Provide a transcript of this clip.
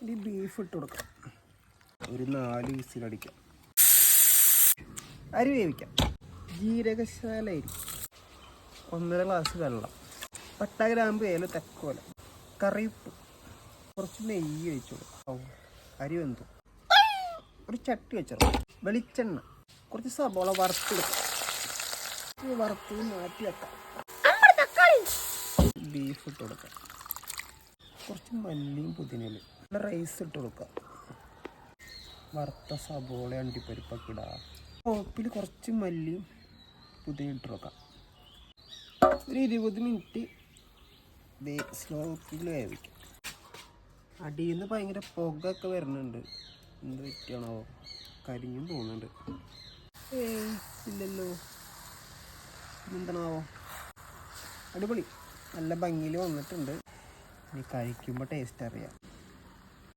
ഇനി ബീഫ് ഇട്ട് കൊടുക്കാം. ഒരു 4 വിസിലടിക്കാം. അരി വേവിക്കാം. ജീരകശാല അരി, 1.5 ഗ്ലാസ് വെള്ളം, പട്ട, ഗ്രാമ്പ്, ഏല, തക്കോല, കറിയുപ്പ്, കുറച്ച് നെയ്യ് വെച്ചു കൊടുക്കാം. അരി വെന്തു. ഒരു ചട്ടി വെച്ചോ, വെളിച്ചെണ്ണ, കുറച്ച് സബോള വറുത്തെടുക്കാം. വറുത്ത് മാറ്റി വെക്കാം. ബീഫ് ഇട്ട് കൊടുക്കാം. കുറച്ച് മല്ലിയും പുതിനയിലും, റൈസ് ഇട്ട് കൊടുക്കാം. വറുത്ത സബോള, അണ്ടിപ്പരിപ്പൊക്കെ ഇടാം. ഉപ്പിൽ കുറച്ച് മല്ലിയും പുതിന ഇട്ട് കൊടുക്കാം. ഒരു 20 മിനിറ്റ് സ്ലോ കുക്കിൽ വേവിക്കാം. അടിയിൽ നിന്ന് ഭയങ്കര പുകയൊക്കെ വരുന്നുണ്ട്. എന്ത് പറ്റിയാണോ, കരിഞ്ഞും തോന്നുന്നുണ്ട്. ഇല്ലല്ലോ, എന്താണാവോ. അടിപൊളി, നല്ല ഭംഗിയിൽ വന്നിട്ടുണ്ട്. ഇനി കഴിക്കുമ്പോൾ ടേസ്റ്റ് അറിയാം.